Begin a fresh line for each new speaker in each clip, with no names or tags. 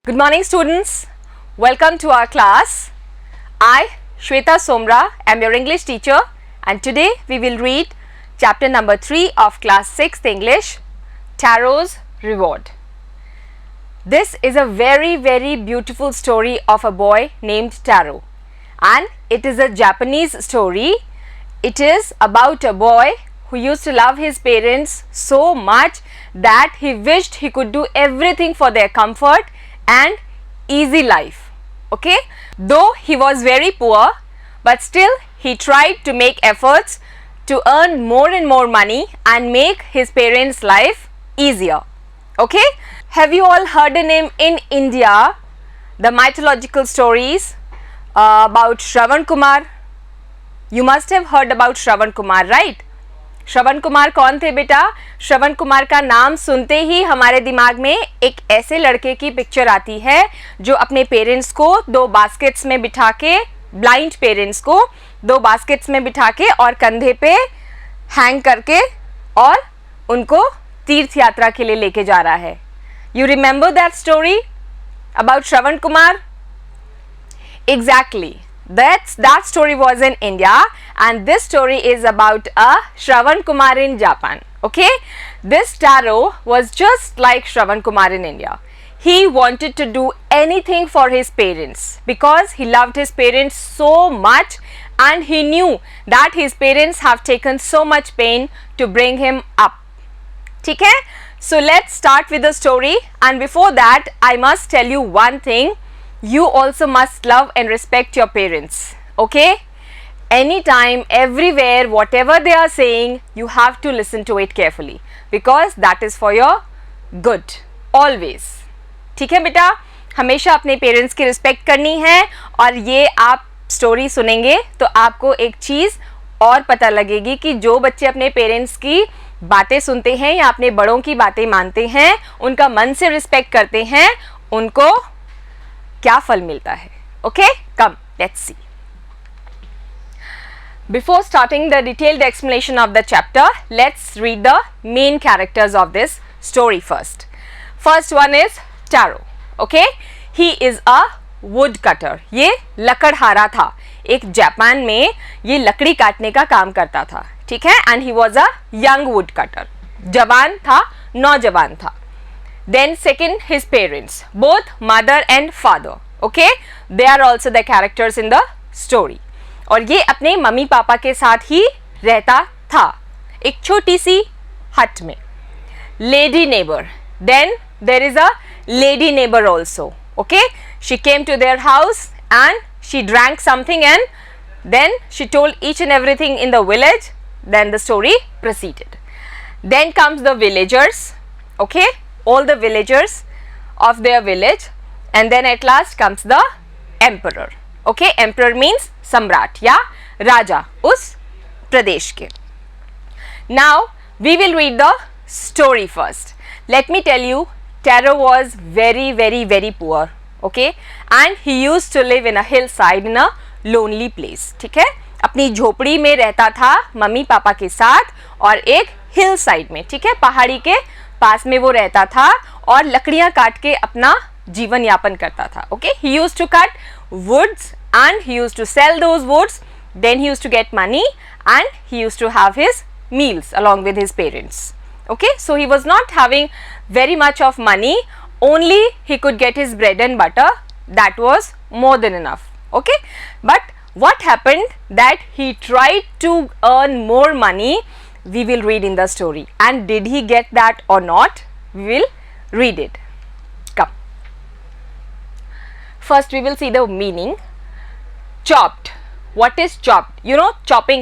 Good morning students, welcome to our class. I, Shweta Somra, am your English teacher and today we will read chapter number 3 of class 6th English, Taro's Reward. This is a very beautiful story of a boy named Taro and it is a Japanese story. It is about a boy who used to love his parents so much that he wished he could do everything for their comfort and easy life. Okay, though he was very poor, but still he tried to make efforts to earn more and more money and make his parents' life easier. Okay, have you all heard a name in India, the mythological stories about Shravan Kumar? You must have heard about Shravan Kumar, right? Shravan Kumar कौन थे बेटा? श्रवण कुमार का नाम सुनते ही हमारे दिमाग में एक ऐसे लड़के की पिक्चर आती है जो अपने पेरेंट्स को दो बास्केट्स में बिठा के, ब्लाइंड पेरेंट्स को दो बास्केट्स में बिठा के और कंधे पे हैंग करके और उनको तीर्थ यात्रा के लिए लेके जा रहा है. You remember that story about Shravan Kumar? Exactly. That story was in India and this story is about a Shravan Kumar in Japan. Okay, this Taro was just like Shravan Kumar in India. He wanted to do anything for his parents because he loved his parents so much and he knew that his parents have taken so much pain to bring him up. ठीक है? So let's start with the story and before that I must tell you one thing. You also must love and respect your parents. Okay, anytime, everywhere, whatever they are saying, you have to listen to it carefully because that is for your good always. ठीक है बेटा, हमेशा अपने parents की respect करनी है और ये आप स्टोरी सुनेंगे तो आपको एक चीज़ और पता लगेगी कि जो बच्चे अपने पेरेंट्स की बातें सुनते हैं या अपने बड़ों की बातें मानते हैं, उनका मन से रिस्पेक्ट करते हैं, उनको क्या फल मिलता है. Okay, come let's see. Before starting the detailed explanation of the chapter, let's read the main characters of this story first. First one is Taro. Okay, he is a woodcutter. ये लकड़हारा था. एक जापान में ये लकड़ी काटने का काम करता था. ठीक है, and he was a young woodcutter. जवान था, नौजवान था. Then second, his parents, both mother and father. Okay, they are also the characters in the story. और ये अपने मम्मी पापा के साथ ही रहता था एक छोटी सी हट में. Lady neighbor. Then there is a lady neighbor also. Okay, she came to their house and she drank something and then she told each and everything in the village. Then the story proceeded. Then comes the villagers. Okay, all the villagers of their village and then at last comes the emperor. Okay, emperor means सम्राट या राजा उस प्रदेश के. Now we will read the story first. Let me tell you, Taro was very poor. Okay, and he used to live in a hillside in a lonely place. ठीक है, अपनी झोपड़ी में रहता था मम्मी पापा के साथ और एक हिल साइड में. ठीक है, पहाड़ी के पास में वो रहता था और लकड़ियां काट के अपना जीवन यापन करता था. Okay, he used to cut woods and he used to sell those woods, then he used to get money and he used to have his meals along with his parents. Okay, so he was not having very much of money, only he could get his bread and butter. That was more than enough. Okay, but what happened that he tried to earn more money. We will read in the story, and did he get that or not, we will read it. Come, first we will see the meaning. Chopped. What is chopped? You know, chopping.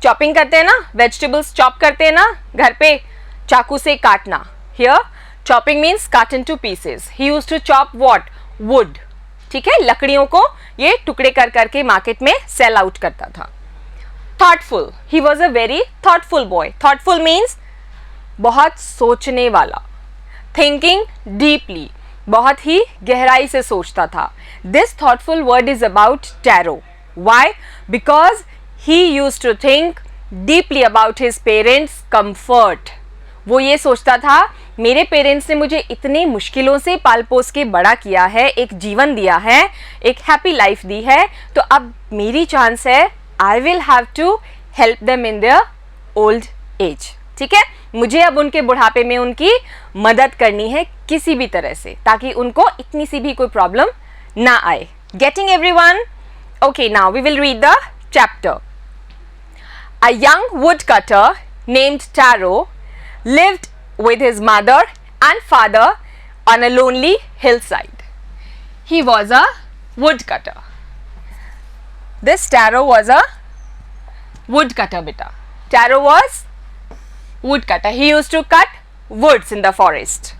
Chopping करते हैं ना, vegetables chop करते हैं ना घर पे, चाकू से काटना. Here chopping means cut into pieces. He used to chop what? Wood. ठीक है, लकड़ियों को ये टुकड़े कर करके मार्केट में सेल आउट करता था. Thoughtful. He was a very thoughtful boy. Thoughtful means बहुत सोचने वाला. Thinking deeply. बहुत ही गहराई से सोचता था. This thoughtful word is about Taro. Why? Because he used to think deeply about his parents' comfort. वो ये सोचता था मेरे पेरेंट्स ने मुझे इतनी मुश्किलों से पाल पोस के बड़ा किया है, एक जीवन दिया है, एक हैप्पी लाइफ दी है, तो अब मेरी चांस है, I will have to help them in their old age. ठीक है, मुझे अब उनके बुढ़ापे में उनकी मदद करनी है किसी भी तरह से, ताकि उनको इतनी सी भी कोई प्रॉब्लम ना आए। Getting everyone? Okay, now we will read the chapter. A young wood cutter named Taro lived with his mother and father on a lonely hillside. He was a woodcutter. This Taro was a woodcutter, beta. Taro was woodcutter. He used to cut woods in the forest,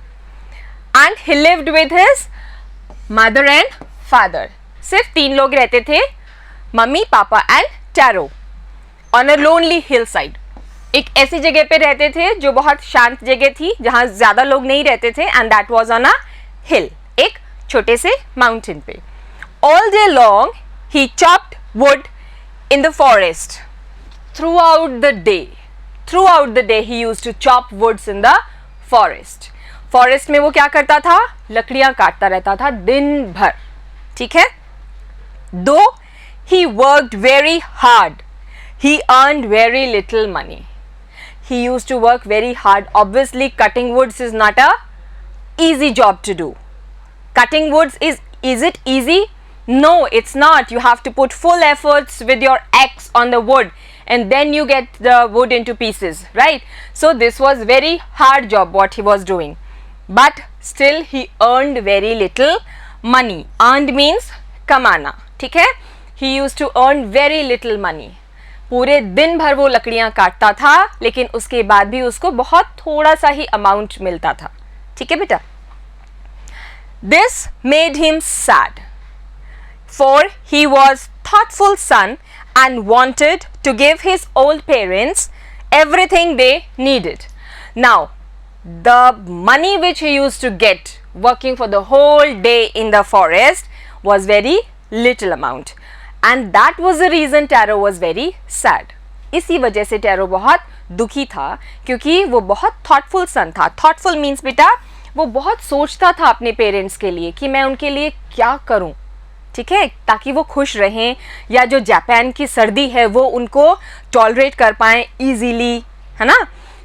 and he lived with his mother and father. सिर्फ 3 लोग रहते थे, mummy, पापा and Taro, on a lonely hillside. एक ऐसी जगह पे रहते थे जो बहुत शांत जगह थी, जहाँ ज़्यादा लोग नहीं रहते थे, and that was on a hill, एक छोटे से माउंटेन पे। All day long he chopped wood in the forest. Throughout the day he used to chop woods in the forest. Forest में वो क्या करता था? लकड़ियाँ काटता रहता था दिन भर। ठीक है, दो he worked very hard, he earned very little money. He used to work very hard. Obviously, cutting woods is not a easy job to do. Cutting woods is it easy? No, it's not. You have to put full efforts with your axe on the wood, and then you get the wood into pieces, right? So this was very hard job what he was doing, but still he earned very little money. Earned means kamana. ठीक है? He used to earn very little money. पूरे दिन भर वो लकड़ियाँ काटता था, लेकिन उसके बाद भी उसको बहुत थोड़ा सा ही अमाउंट मिलता था। ठीक है बेटा? This made him sad, for he was thoughtful son and wanted to give his old parents everything they needed. Now, the money which he used to get working for the whole day in the forest was very little amount. And that was the reason Taro was very sad. इसी वजह से tarot बहुत दुखी था, क्योंकि वो बहुत thoughtful सन था। थॉटफुल मीन्स बेटा वो बहुत सोचता था अपने पेरेंट्स के लिए कि मैं उनके लिए क्या करूं, ठीक है, ताकि वो खुश रहें, या जो जापान की सर्दी है वो उनको टॉलरेट कर पाएँ ईजीली, है ना।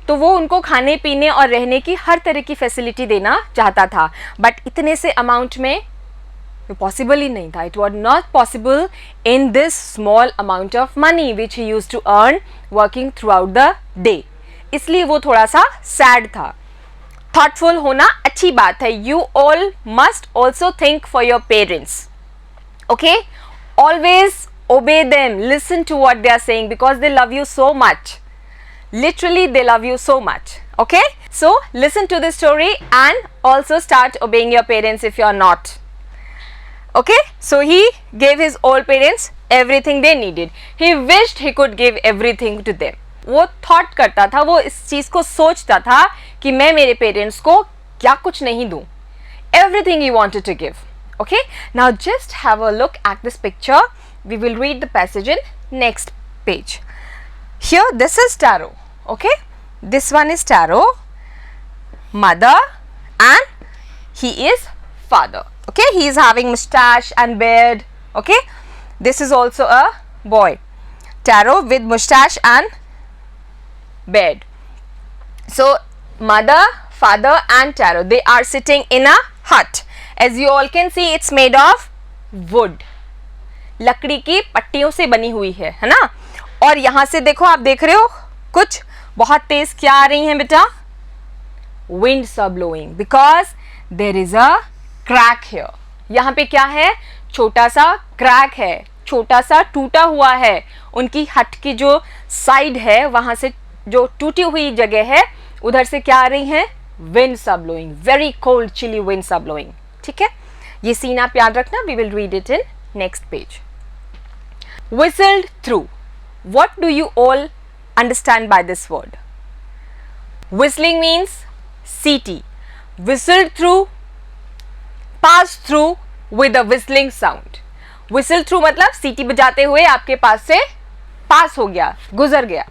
तो वो उनको खाने पीने और रहने की हर तरह की फैसिलिटी देना चाहता था, बट इतने से अमाउंट में पॉसिबल ही नहीं था। It was not possible in this small amount of money which he used to earn working throughout the day. इसलिए वो थोड़ा सा सैड था। थॉटफुल होना अच्छी बात है। You all must also think for your parents, okay. Always obey them, listen to what they are saying, because they love you so much. Literally they love you so much, okay? So listen to this story and also start obeying your parents if you are not, okay? So he gave his old parents everything they needed. He wished he could give everything to them. वो thought करता था, वो इस चीज़ को सोचता था कि मैं मेरे पेरेंट्स को क्या कुछ नहीं दूँ. Everything he wanted to give, okay? Now just have a look at this picture. We will read the passage in next page. Here this is Taro, okay, this one is Taro, mother, and he is father, okay. He is having mustache and beard, okay. This is also a boy, Taro with mustache and beard. So mother, father and Taro, they are sitting in a hut. As you all can see, it's made of wood. लकड़ी की पट्टियों से बनी हुई है ना. और यहाँ से देखो, आप देख रहे हो कुछ बहुत तेज क्या आ रही हैं बेटा? Winds are blowing because there is a crack here. यहाँ पे क्या है? छोटा सा क्रैक है, छोटा सा टूटा हुआ है. उनकी हट की जो साइड है, वहाँ से जो टूटी हुई जगह है, उधर से क्या आ रही हैं? Winds are blowing, very cold chilly winds are blowing. ठीक है, ये सीन आप याद रखना. We will read it in next page. Whistled through. What do you all understand by this word? Whistling means CT. Whistled through, passed through with a whistling sound. Whistle through मतलब सीटी बजाते हुए आपके पास से पास हो गया, गुजर गया.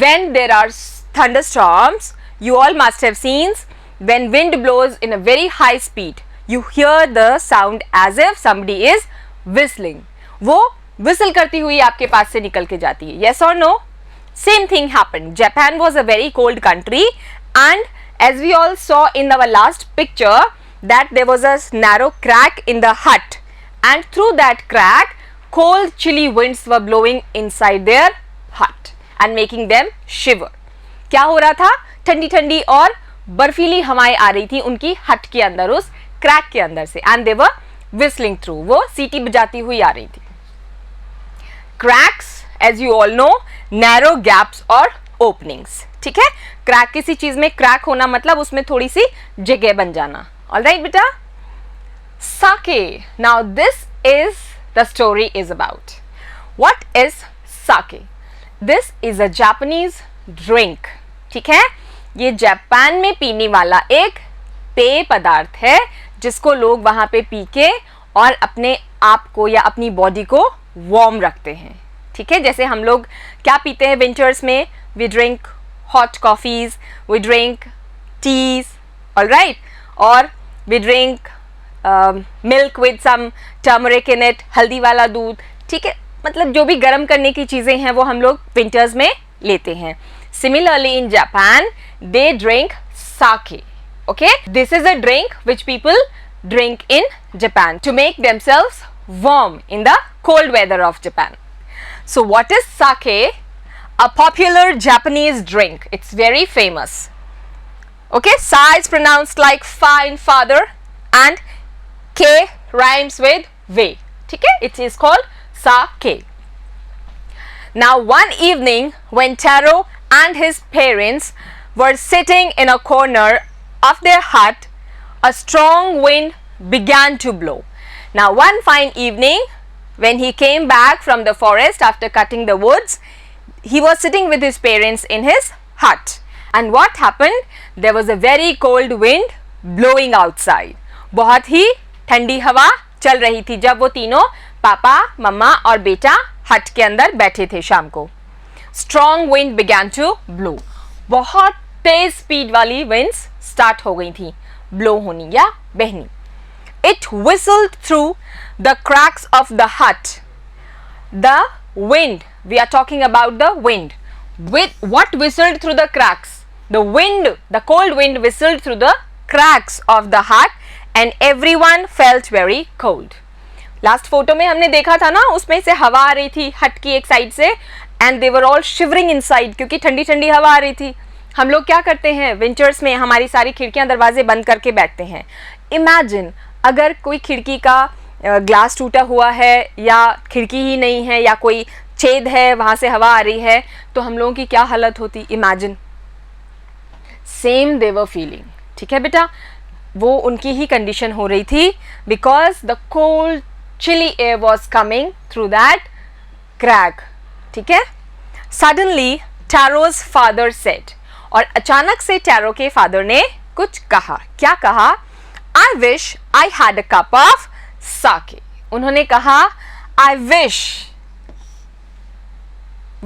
When there are thunderstorms, you all must have seen when wind blows in a very high speed, you hear the sound as if somebody is whistling. वो whistle करती हुई आपके पास से निकल के जाती है. Yes or no? Same thing happened. Japan was a very cold country, and as we all saw in our last picture that there was a narrow crack in the hut, and through that crack cold chilly winds were blowing inside their hut and making them shiver. क्या हो रहा था? ठंडी ठंडी और बर्फीली हवाएं आ रही थी उनकी हट के अंदर, उस क्रैक के अंदर से, and they were whistling through. वो सीटी बजाती हुई आ रही थी. Cracks, as you all know, narrow gaps or openings. ठीक है, क्रैक किसी चीज में क्रैक होना मतलब उसमें थोड़ी सी जगह बन जाना. Alright बेटा. Sake. Now this is the story is about. What is sake? This is a Japanese drink. ठीक है, ये जापान में पीने वाला एक पेय पदार्थ है जिसको लोग वहां पे पी के और अपने आप को या अपनी बॉडी को वार्म रखते हैं. ठीक है, जैसे हम लोग क्या पीते हैं विंटर्स में? We drink hot coffees, we drink teas, alright, और we drink milk with some turmeric in it, हल्दी वाला दूध. ठीक है, मतलब जो भी गर्म करने की चीज़ें हैं वो हम लोग विंटर्स में लेते हैं. Similarly in Japan they drink sake. Okay, this is a drink which people drink in Japan to make themselves warm in the cold weather of Japan. So what is sake? A popular Japanese drink. It's very famous. Okay, sa is pronounced like fa in father and k rhymes with ve. Okay, it is called sake. Now one evening when Taro and his parents were sitting in a corner of their hut, a strong wind began to blow. Now one fine evening when he came back from the forest after cutting the woods, he was sitting with his parents in his hut, and what happened? There was a very cold wind blowing outside. बहुत ही ठंडी हवा चल रही थी जब वो तीनों पापा, मम्मा और बेटा हट के अंदर बैठे थे शाम को. Strong wind began to blow. बहुत तेज स्पीड वाली winds स्टार्ट हो गई थी ब्लो होनी या बहनी. It whistled through the cracks of the hut. The wind, we are talking about the wind. With what whistled through the cracks? The wind, the cold wind whistled through the cracks of the hut and everyone felt very cold. Last photo में हमने देखा था ना, उसमें से हवा आ रही थी हट की एक साइड से, and they were all shivering inside क्योंकि ठंडी ठंडी हवा आ रही थी. हम लोग क्या करते हैं विंटर्स में? हमारी सारी खिड़कियां दरवाजे बंद करके बैठते हैं. इमेजिन अगर कोई खिड़की का ग्लास टूटा हुआ है या खिड़की ही नहीं है या कोई छेद है वहाँ से हवा आ रही है तो हम लोगों की क्या हालत होती. Imagine. Same they were feeling. ठीक है बेटा, वो उनकी ही कंडीशन हो रही थी because the cold chilly air was coming through that crack. ठीक है. सडनली टैरोज फादर सेड, और अचानक से टैरो के फादर ने कुछ कहा. क्या कहा? I wish I had a cup of sake. उन्होंने कहा I wish.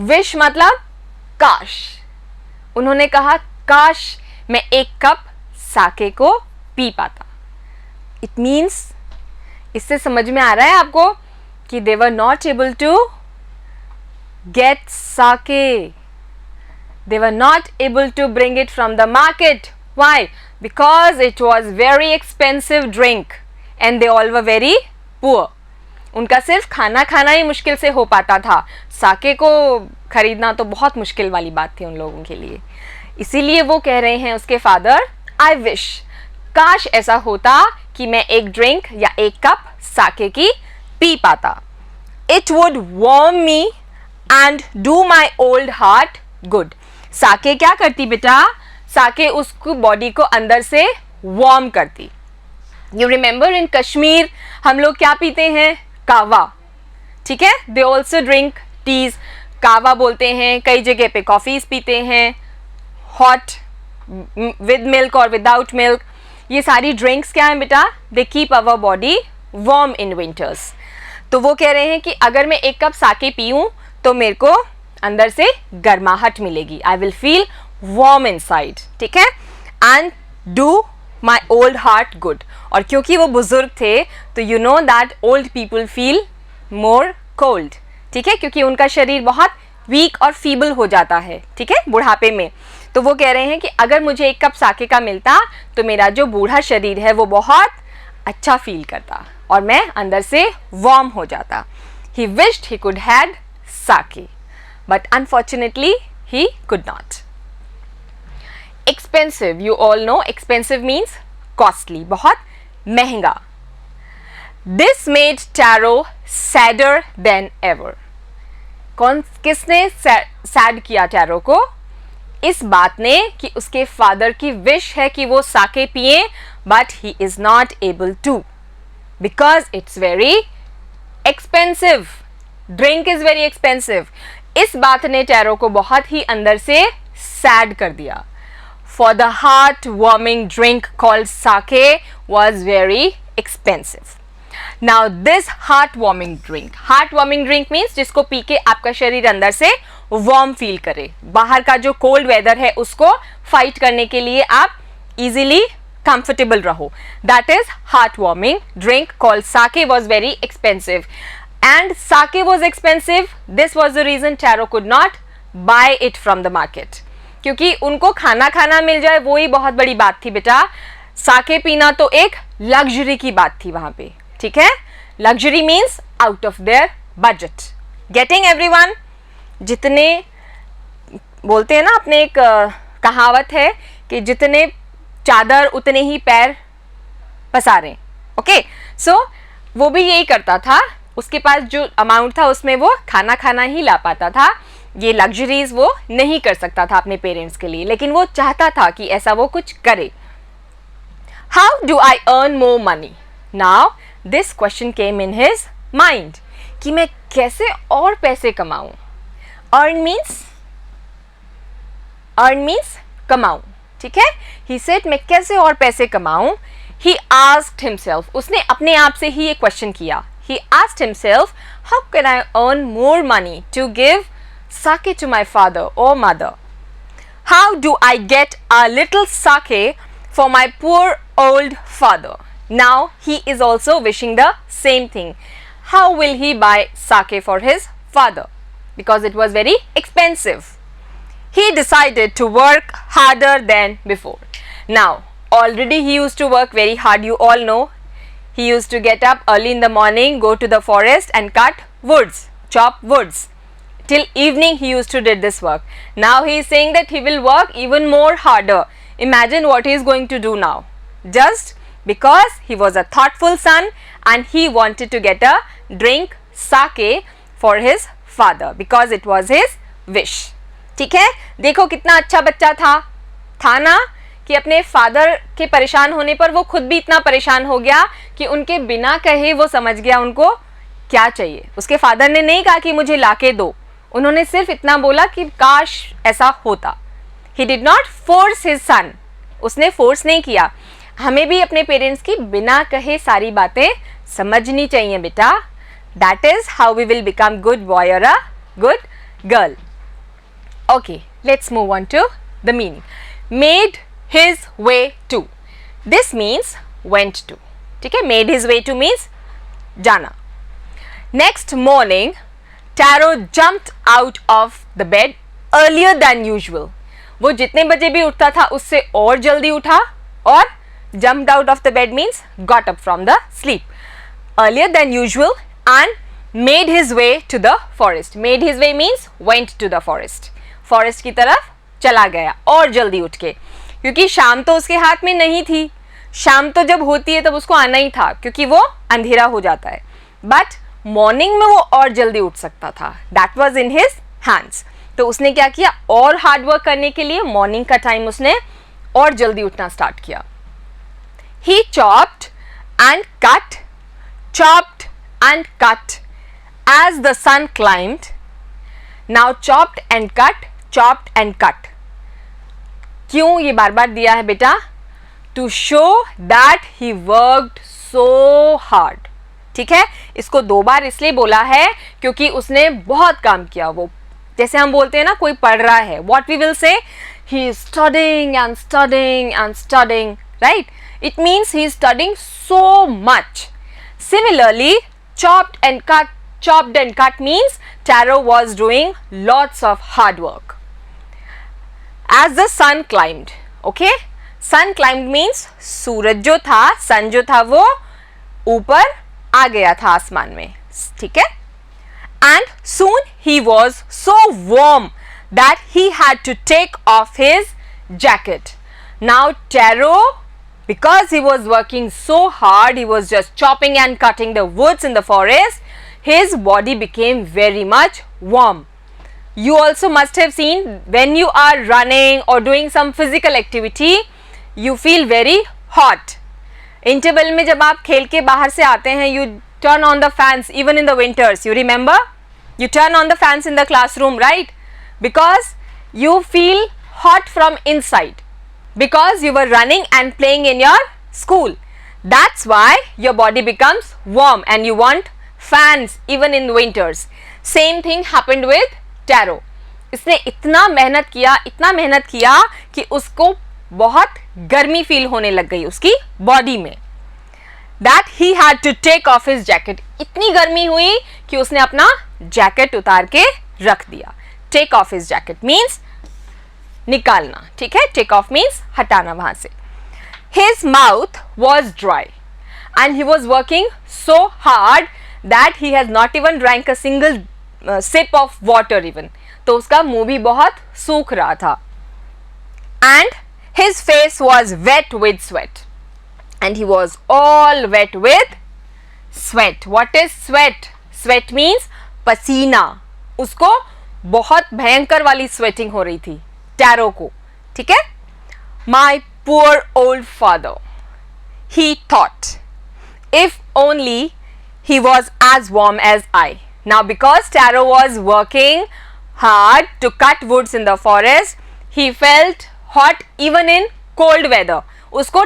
wish मतलब काश. उन्होंने कहा काश मैं एक कप साके को पी पाता. It means, इससे समझ में आ रहा है आपको कि they were not able to get sake. They were not able to bring it from the market. Why? Because it was very expensive drink and they all were very poor. उनका सिर्फ खाना खाना ही मुश्किल से हो पाता था. साके को खरीदना तो बहुत मुश्किल वाली बात थी उन लोगों के लिए. इसीलिए वो कह रहे हैं उसके फादर, आई विश, काश ऐसा होता कि मैं एक ड्रिंक या एक कप साके की पी पाता. It would warm me and do my old heart good. Sake क्या करती बेटा? साके उसको बॉडी को अंदर से वार्म करती. यू रिमेंबर इन कश्मीर हम लोग क्या पीते हैं? कावा. ठीक है. They also drink teas. कावा बोलते हैं. कई जगह पे कॉफीज पीते हैं, हॉट विद मिल्क और विदाउट मिल्क. ये सारी ड्रिंक्स क्या हैं बेटा? They keep our body warm in winters. तो वो कह रहे हैं कि अगर मैं एक कप साके पीऊँ तो मेरे को अंदर से गर्माहट मिलेगी. I will feel warm inside, ठीक है, and do my old heart good. और क्योंकि वो बुजुर्ग थे तो you know that old people feel more cold, ठीक है, क्योंकि उनका शरीर बहुत वीक और फीबल हो जाता है, ठीक है, बुढ़ापे में. तो वो कह रहे हैं कि अगर मुझे एक कप साके का मिलता तो मेरा जो बूढ़ा शरीर है वो बहुत अच्छा फील करता और मैं अंदर से वार्म हो जाता. He wished he could had sake, but unfortunately he could not. Expensive, you all know expensive means costly, बहुत महंगा. This made Taro sadder than ever. किसने सैड किया टैरो को? इस बात ने कि उसके फादर की विश है कि वो साके पिए, but he is not able to because it's very expensive. Drink is very expensive. इस बात ने टैरो को बहुत ही अंदर से सैड कर दिया. For the heart warming drink called sake was very expensive. Now this heartwarming drink means जिसको पी के आपका शरीर अंदर से वार्म फील करे. बाहर का जो कोल्ड वेदर है उसको फाइट करने के लिए आप इजीली कंफर्टेबल रहो. That is heartwarming drink called sake was very expensive. And sake was expensive. This was the reason Taro could not buy it from the market. क्योंकि उनको खाना मिल जाए वो ही बहुत बड़ी बात थी बेटा. साके पीना तो एक लग्जरी की बात थी वहां पे, ठीक है. Luxury means out of their budget. Getting everyone? जितने बोलते हैं ना, अपने एक कहावत है कि जितने चादर उतने ही पैर पसारें. ओके, सो वो भी यही करता था. उसके पास जो अमाउंट था उसमें वो खाना ही ला पाता था. ये लग्जरीज वो नहीं कर सकता था अपने पेरेंट्स के लिए, लेकिन वो चाहता था कि ऐसा वो कुछ करे. How do I earn more money? Now this question came in his mind कि मैं कैसे और पैसे कमाऊं. अर्न मीन्स कमाऊं, ठीक है. ही सेड मैं कैसे और पैसे कमाऊं. ही आस्क्ड हिमसेल्फ, उसने अपने आप से ही ये क्वेश्चन किया. He asked himself how can I earn more money to give sake to my father or mother. How do I get a little sake for my poor old father? Now he is also wishing the same thing. How will he buy sake for his father? Because it was very expensive. He decided to work harder than before. Now already he used to work very hard, you all know. He used to get up early in the morning, go to the forest and cut woods, chop woods. Till evening he used to did this work. Now he is saying that he will work even more harder. Imagine what he is going to do now. Just because he was a thoughtful son and he wanted to get a drink sake for his father because it was his wish. ठीक है, देखो कितना अच्छा बच्चा था ना, कि अपने फादर के परेशान होने पर वो खुद भी इतना परेशान हो गया कि उनके बिना कहे वो समझ गया उनको क्या चाहिए. उसके फादर ने नहीं कहा कि मुझे लाके दो, उन्होंने सिर्फ इतना बोला कि काश ऐसा होता. He did not force his son. उसने फोर्स नहीं किया. हमें भी अपने पेरेंट्स की बिना कहे सारी बातें समझनी चाहिए बेटा. That is how we will become good boy or a good girl. Okay, let's move on to the meaning. Made his way to. This means went to. ठीक है, made his way to means जाना. Next morning Taro jumped out of the bed earlier than usual. वो जितने बजे भी उठता था उससे और जल्दी उठा, और jumped out of the bed means got up from the sleep earlier than usual and made his way to the forest. Made his way means went to the forest. Forest की तरफ चला गया और जल्दी उठ के, क्योंकि शाम तो उसके हाथ में नहीं थी. शाम तो जब होती है तब उसको आना ही था क्योंकि वो अंधेरा हो जाता है, बट मॉर्निंग में वो और जल्दी उठ सकता था. That was in his hands. तो उसने क्या किया, और हार्ड वर्क करने के लिए मॉर्निंग का टाइम उसने और जल्दी उठना स्टार्ट किया. He chopped and cut as the sun climbed. Now chopped and cut क्यों ये बार बार दिया है बेटा? To show that he worked so hard. ठीक है, इसको 2 बार इसलिए बोला है क्योंकि उसने बहुत काम किया. वो जैसे हम बोलते हैं ना, कोई पढ़ रहा है, what we will say, he is studying and studying and studying, right? It means he is studying so much. Similarly, chopped and cut means Taro was doing lots of hard work. As the sun climbed, okay, sun climbed means सूरज जो था, सन जो था वो ऊपर आ गया था आसमान में, ठीक है. And soon he was so warm that he had to take off his jacket. Now Taro, because he was working so hard, he was just chopping and cutting the woods in the forest, his body became very much warm. You also must have seen when you are running or doing some physical activity, you feel very hot. Interval में जब आप खेल के बाहर से आते हैं, you turn on the fans even in the winters. You remember? You turn on the fans in the classroom, right? Because you feel hot from inside. Because you were running and playing in your school. That's why your body becomes warm and you want fans even in winters. Same thing happened with Taro. इसने इतना मेहनत किया कि उसको बहुत गर्मी feel होने लग गई उसकी बॉडी में. That he had to take off his jacket. इतनी गर्मी हुई कि उसने अपना जैकेट उतार के रख दिया. Take off his jacket means निकालना, ठीक है. Take off means हटाना वहां से. His mouth was dry and he was working so hard that he has not even drank a single sip of water even. तो उसका मुंह भी बहुत सूख रहा था. And his face was wet with sweat. And he was all wet with sweat. What is sweat? Sweat means पसीना. उसको बहुत भयंकर वाली स्वेटिंग हो रही थी टैरो को, ठीक है. My poor old father, he thought, if only he was as warm as I. Now because Taro was working hard to cut woods in the forest, he felt hot even in cold weather. उसको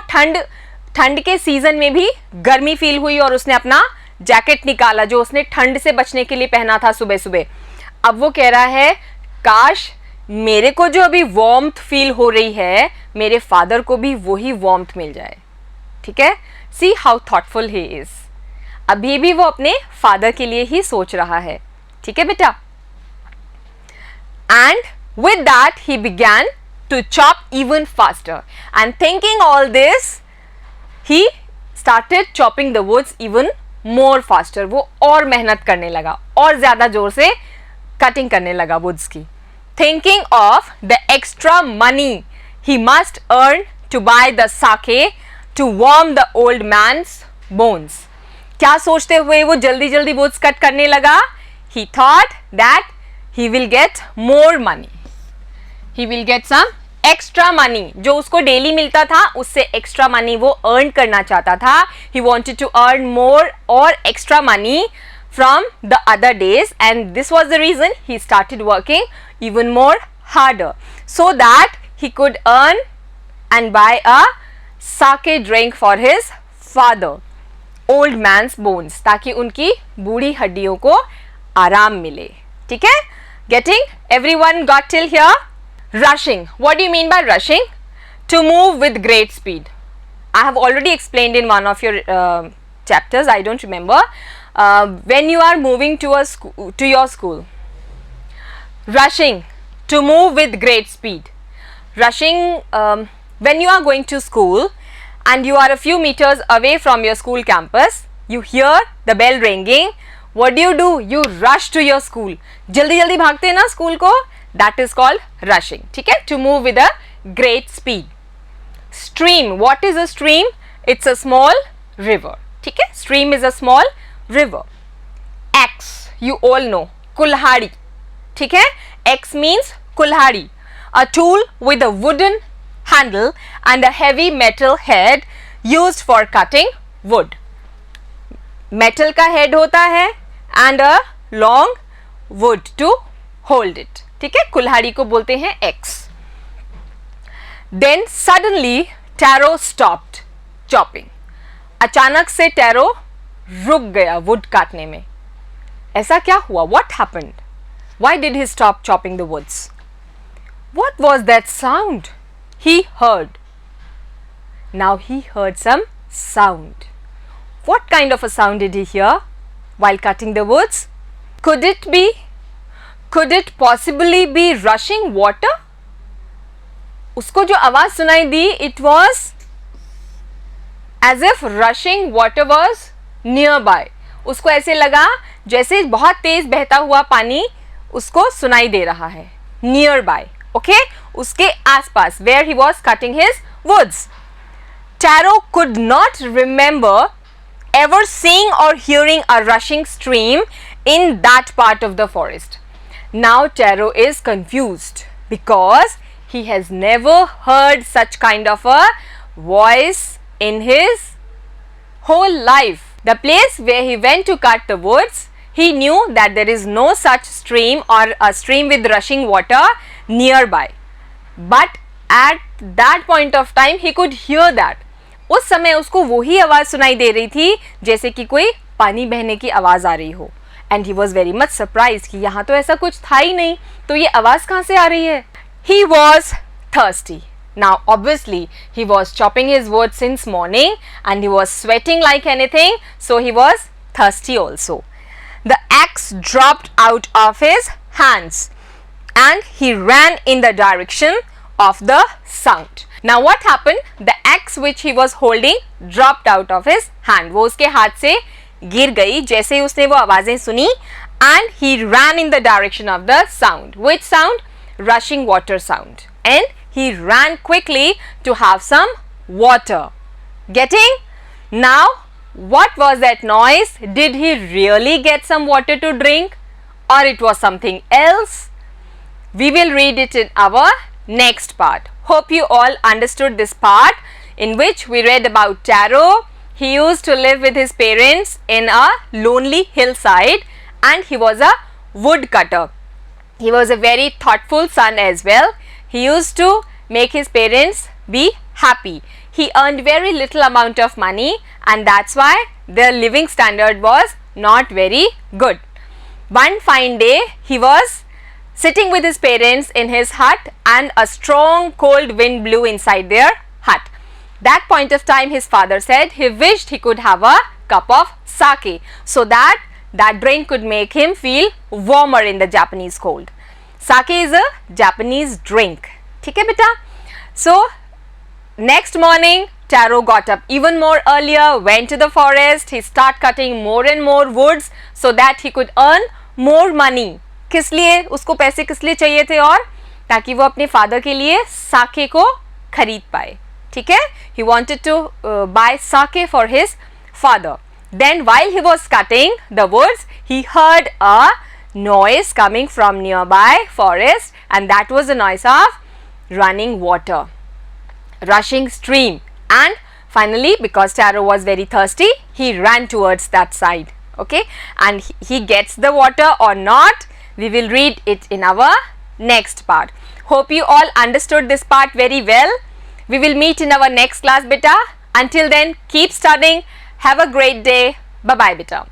ठंड के season में भी गर्मी feel हुई और उसने अपना जैकेट निकाला जो उसने ठंड से बचने के लिए पहना था सुबह सुबह. अब वो कह रहा है काश मेरे को जो अभी वार्मथ फील हो रही है मेरे फादर को भी वही वार्मथ मिल जाए, ठीक है. See how thoughtful he is. अभी भी वो अपने फादर के लिए ही सोच रहा है, ठीक है बेटा. And with that he began to chop even faster and thinking all this he started chopping the woods even more faster. वो और मेहनत करने लगा और ज़्यादा जोर से कटिंग करने लगा woods की. Thinking of the extra money he must earn to buy the sake to warm the old man's bones. क्या सोचते हुए वो जल्दी जल्दी woods कट करने लगा? He thought that he will get more money. He will get some extra money. जो उसको डेली मिलता था उससे एक्स्ट्रा मनी वो अर्न करना चाहता था. He wanted to earn more और extra money from the other days and this was the reason he started working even more harder so that he could earn and buy a sake drink for his father old man's bones, ताकि उनकी बूढ़ी हड्डियों को आराम मिले, ठीक है. Getting everyone got till here. Rushing. What do you mean by rushing? To move with great speed. I have already explained in one of your chapters. I don't remember. When you are moving to your school. Rushing. To move with great speed. Rushing. When you are going to school and you are a few meters away from your school campus, you hear the bell ringing. What do? You rush to your school. जल्दी जल्दी भागते हैं ना school को. That is called rushing, ठीक है. To move with a great speed. Stream. What is a stream? It's a small river, ठीक है. Stream is a small river. Axe. You all know. कुल्हाड़ी, ठीक है. Axe means कुल्हाड़ी. A tool with a wooden handle and a heavy metal head used for cutting wood. Metal का head होता है and a long wood to hold it, ठीक है. कुल्हाड़ी को बोलते हैं axe. Then suddenly Taro stopped chopping. अचानक से टैरो रुक गया वुड काटने में. ऐसा क्या हुआ? What happened? Why did he stop chopping the woods? What was that sound he heard? Now he heard some sound. What kind of a sound did he hear while cutting the woods? Could it possibly be rushing water? उसको जो आवाज सुनाई दी, it was as if rushing water was nearby. उसको ऐसे लगा जैसे बहुत तेज बहता हुआ पानी उसको सुनाई दे रहा है. Nearby, okay? उसके आसपास, where he was cutting his woods. Taro could not remember ever seeing or hearing a rushing stream in that part of the forest. Now Taro is confused because he has never heard such kind of a voice in his whole life. The place where he went to cut the woods, he knew that there is no such stream or a stream with rushing water nearby. But at that point of time he could hear that. उस समय उसको वही आवाज सुनाई दे रही थी जैसे कि कोई पानी बहने की आवाज आ रही हो. And he was very much surprised कि यहाँ तो ऐसा कुछ था ही नहीं, तो ये आवाज कहाँ से आ रही है? He was thirsty. Now obviously he was chopping his wood since morning and he was sweating like anything, so he was thirsty also. The axe dropped out of his hands and he ran in the direction of the sound. Now what happened? The axe which he was holding dropped out of his hand. वो उसके हाथ से गिर गई जैसे ही उसने वो आवाजें सुनी. And he ran in the direction of the sound. Which sound? Rushing water sound. And he ran quickly to have some water. Getting? Now what was that noise? Did he really get some water to drink or it was something else? We will read it in our next part. Hope you all understood this part in which we read about Taro. He used to live with his parents in a lonely hillside and he was a woodcutter. He was a very thoughtful son as well. He used to make his parents be happy. He earned very little amount of money and that's why their living standard was not very good. One fine day he was sitting with his parents in his hut and a strong cold wind blew inside their hut. That point of time his father said he wished he could have a cup of sake so that drink could make him feel warmer in the Japanese cold. Sake is a Japanese drink. ठीक है बेटा? So next morning Taro got up even more earlier, went to the forest. He started cutting more and more woods so that he could earn more money. किस लिए? उसको पैसे किस लिए चाहिए थे? और ताकि वो अपने फादर के लिए साके को खरीद पाए. ठीक है? He wanted to buy sake for his father. Then while he was cutting the woods, he heard a noise coming from nearby forest and that was the noise of running water, rushing stream. And finally, because Taro was very thirsty, he ran towards that side. Okay? And he gets the water or not, we will read it in our next part. Hope you all understood this part very well. We will meet in our next class beta. Until then, keep studying. Have a great day. Bye bye beta.